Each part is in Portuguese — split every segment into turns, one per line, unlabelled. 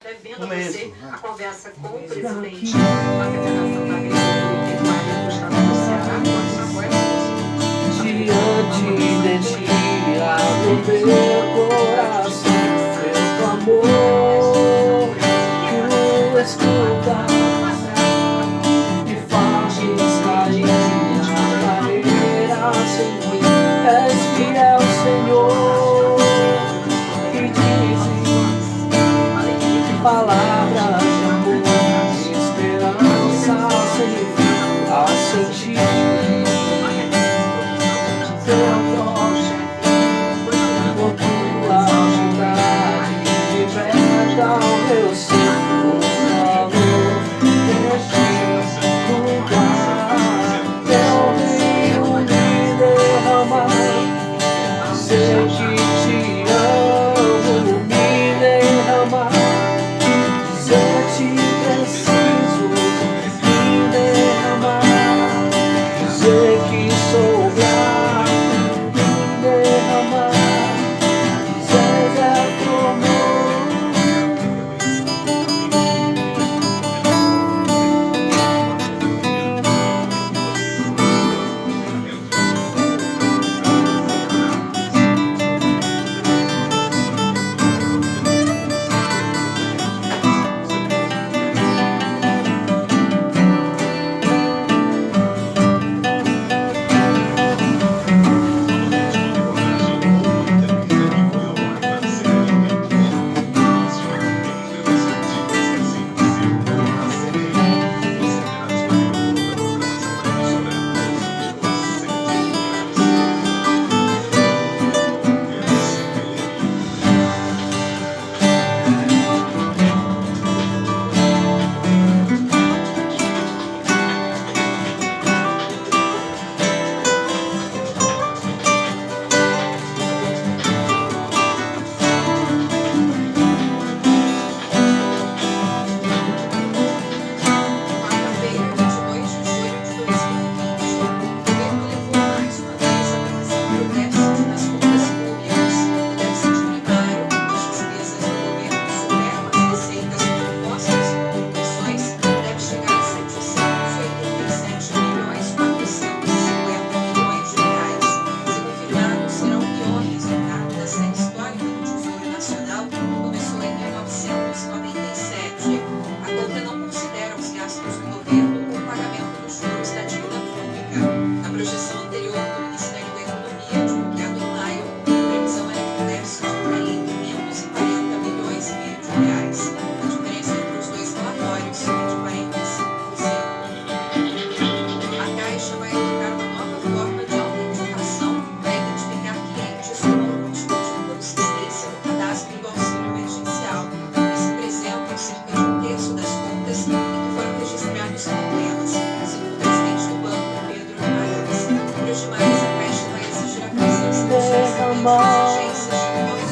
até vendo você a conversa com o presidente da Federação da Agricultura e Pecuária do Estado do Ceará, com a sua voz.
Diante de ti, abre meu coração, meu amor, tu escuta e fazes cair na carreira sem mim. És fiel, Senhor, que dizes palavras de amor, esperança sem fim, a sentir teu toque, por tua vontade, liberta o meu ser, por favor, neste lugar, teu rio me derramar, sei que te amo, me derramar, sei que preciso me derramar, sei que sou grato.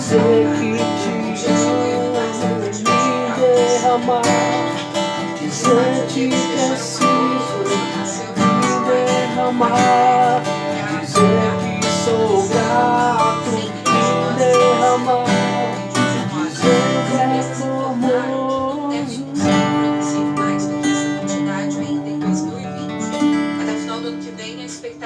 Sei que te amo, me derramar, dizer te preciso, me derramar, dizer